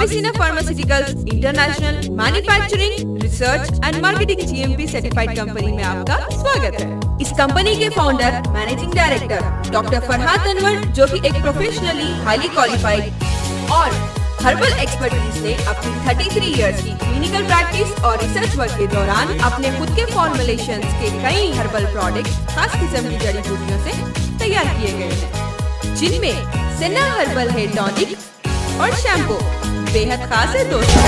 Avicenna Pharmaceuticals International manufacturing research and marketing GMP certified company में आपका स्वागत है। इस कंपनी के founder managing director doctor Farhad Anwar, जो कि एक प्रोफेशनली हाईली क्वालिफाइड और हर्बल एक्सपर्टीज ने अपनी 33 इयर्स की क्लिनिकल प्रैक्टिस और रिसर्च वर्क के दौरान अपने खुद के फॉर्मुलेशंस के कई हर्बल प्रोडक्ट खास किस्म की जड़ी बूटियों से तैयार किए गए हैं, जिनमें सेना हर्बल हेयर टॉनिक और शैम्पू बेहद खास है दोस्तों।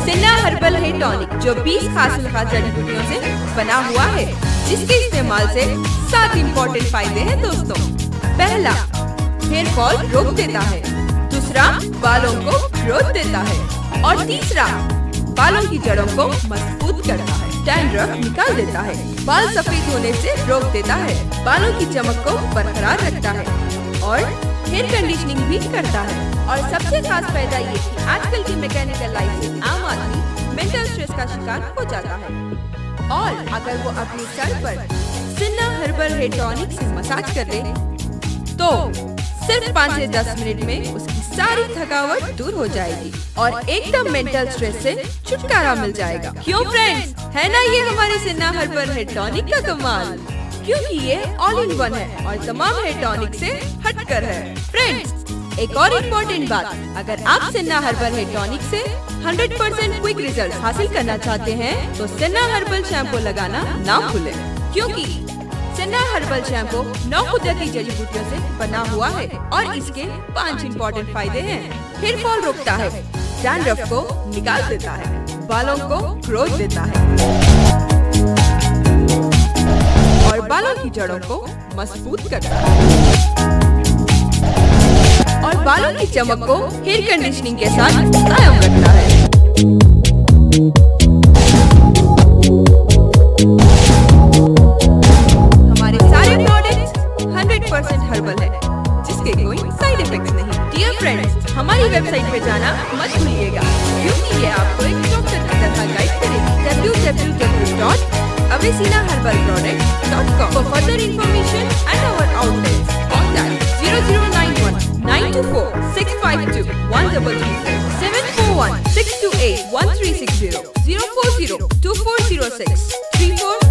सेना हर्बल हेयर टॉनिक जो 20 खास जड़ी बूटियों से बना हुआ है, जिसके इस्तेमाल से 7 इम्पोर्टेंट फायदे हैं दोस्तों। पहला, हेयर फॉल रोक देता है। दूसरा, बालों को ग्रोथ देता है। और तीसरा, बालों की जड़ों को मजबूत करता है, डैंड्रफ निकाल देता है, बाल सफेद होने से रोक देता है, बालों की चमक को बरकरार रखता है और हेयर कंडीशनिंग भी करता है। और सबसे खास फायदा ये कि आजकल की मैकेनिकल लाइफ से आम आदमी मेंटल स्ट्रेस का शिकार हो जाता है, और अगर वो अपने सर पर सेना हर्बल हेयर टॉनिक से मसाज कर ले तो सिर्फ 5 से 10 मिनट में उसकी सारी थकावट दूर हो जाएगी और एकदम मेंटल स्ट्रेस से छुटकारा मिल जाएगा। क्यों फ्रेंड्स, है ना ये हमारे सेना हर्बल हेयर टॉनिक का कमाल, क्योंकि ये ऑल इन वन है और तमाम हेयर टॉनिक से हटकर है। फ्रेंड्स, एक और इम्पोर्टेंट बात, अगर आप सेना हर्बल हेयर टॉनिक से 100% क्विक रिजल्ट हासिल करना चाहते हैं तो सेना हर्बल शैम्पू लगाना ना भूलें, क्योंकि सेना हर्बल शैम्पू 9 कुदरती जड़ी बूटियों से बना हुआ है और इसके 5 इम्पोर्टेंट फायदे हैं। हेयर फॉल रोकता है, डैंड्रफ को निकाल देता है, बालों को ग्रोथ देता है और बालों की जड़ों को मजबूत करता है और बालों की चमक को हेयर कंडीशनिंग के साथ कायम रखता है। हर्बल है, जिसके कोई साइड इफेक्ट्स नहीं। डियर फ्रेंड्स, हमारी वेबसाइट पे जाना मत भूलिएगा, क्योंकि ये आपको एक डॉक्टर की तरह गाइड करेगी। www.avicennaherbalproducts.com For further information and our outlets, contact 0091 924 652 133 741 628 1360 040 2406 34